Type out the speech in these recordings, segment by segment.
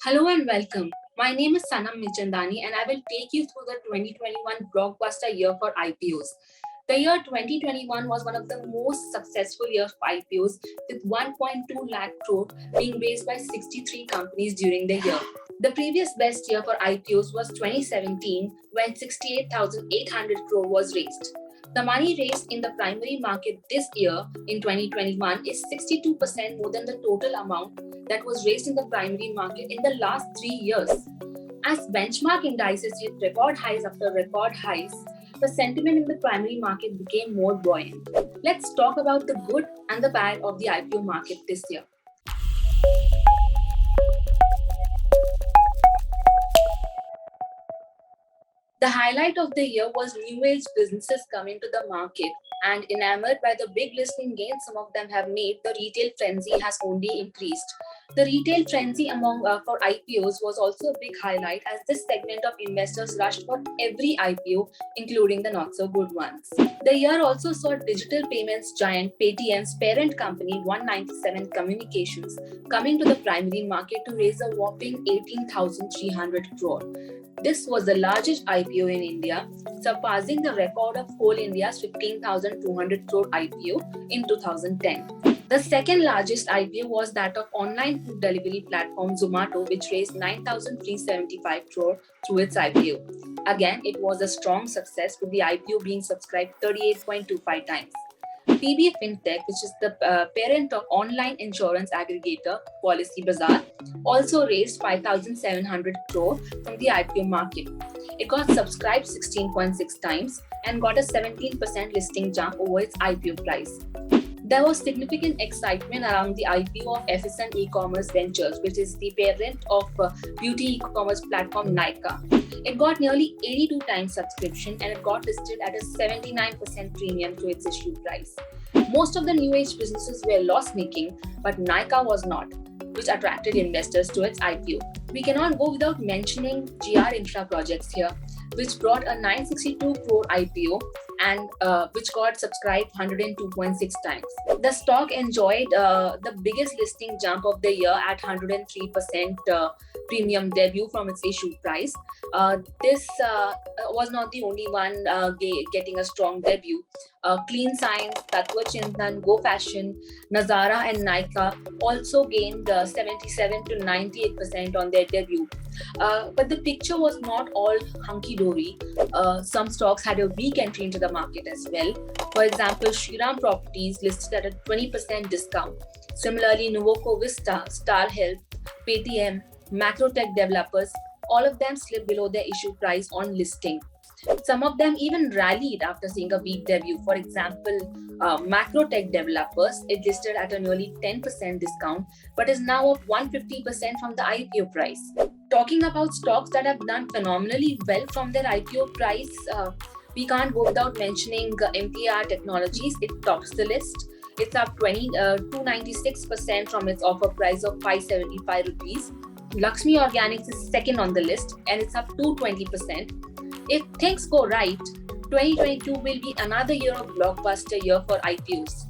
Hello and welcome. My name is Sanam Michandani and I will take you through the 2021 blockbuster year for IPOs. The year 2021 was one of the most successful years for IPOs with 1.2 lakh crore being raised by 63 companies during the year. The previous best year for IPOs was 2017 when 68,800 crore was raised. The money raised in the primary market this year in 2021 is 62% more than the total amount that was raised in the primary market in the last 3 years. As benchmark indices hit record highs after record highs, the sentiment in the primary market became more buoyant. Let's talk about the good and the bad of the IPO market this year. The highlight of the year was new age businesses coming to the market, and enamored by the big listing gains some of them have made, the retail frenzy has only increased. The retail frenzy among for IPOs was also a big highlight as this segment of investors rushed for every IPO, including the not so good ones. The year also saw digital payments giant Paytm's parent company 197 Communications coming to the primary market to raise a whopping 18,300 crore. This was the largest IPO in India, surpassing the record of Coal India's 15,200 crore IPO in 2010. The second largest IPO was that of online food delivery platform Zomato, which raised 9,375 crore through its IPO. Again, it was a strong success with the IPO being subscribed 38.25 times. PB Fintech, which is the parent of online insurance aggregator Policy Bazaar, also raised 5,700 crore from the IPO market. It got subscribed 16.6 times and got a 17% listing jump over its IPO price. There was significant excitement around the IPO of FSN E-commerce Ventures, which is the parent of beauty e-commerce platform Nykaa. It got nearly 82 times subscription and it got listed at a 79% premium to its issue price. Most of the new age businesses were loss-making, but Nykaa was not, which attracted investors to its IPO. We cannot go without mentioning GR Infra Projects here, which brought a 962 crore IPO and which got subscribed 102.6 times. The stock enjoyed the biggest listing jump of the year at 103% premium debut from its issue price. This was not the only one getting a strong debut. Clean Science, Tatva Chintan, Go Fashion, Nazara, and Nykaa also gained 77 to 98% on their debut. But the picture was not all hunky dory. Some stocks had a weak entry into the market as well. For example, Shriram Properties listed at a 20% discount. Similarly, Nuvoco Vista, Star Health, Paytm, Macrotech Developers, all of them slipped below their issue price on listing. Some of them even rallied after seeing a weak debut. For example, Macrotech Developers, it listed at a nearly 10% discount, but is now up 150% from the IPO price. Talking about stocks that have done phenomenally well from their IPO price, we can't go without mentioning MTR Technologies. It tops the list. It's up 296% from its offer price of 575 rupees. Lakshmi Organics is second on the list and it's up 220%. If things go right, 2022 will be another year of blockbuster year for IPOs.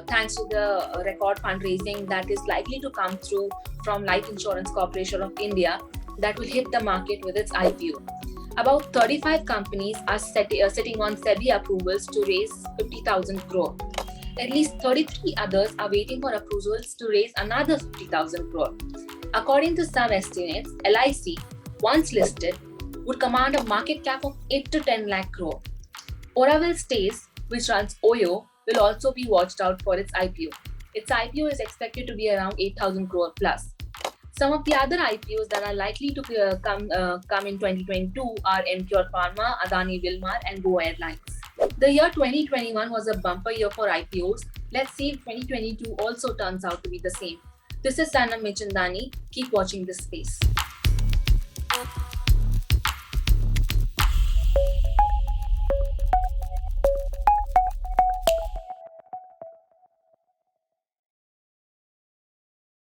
Thanks to the record fundraising that is likely to come through from Life Insurance Corporation of India that will hit the market with its IPO. About 35 companies are sitting on SEBI approvals to raise 50,000 crore. At least 33 others are waiting for approvals to raise another 50,000 crore. According to some estimates, LIC, once listed, would command a market cap of 8 to 10 lakh crore. Oracle Stays, which runs OYO, will also be watched out for its IPO. Its IPO is expected to be around 8,000 crore plus. Some of the other IPOs that are likely to come in 2022 are Emcure Pharma, Adani Wilmar, and Go Airlines. The year 2021 was a bumper year for IPOs. Let's see if 2022 also turns out to be the same. This is Sanam Michandani. Keep watching this space.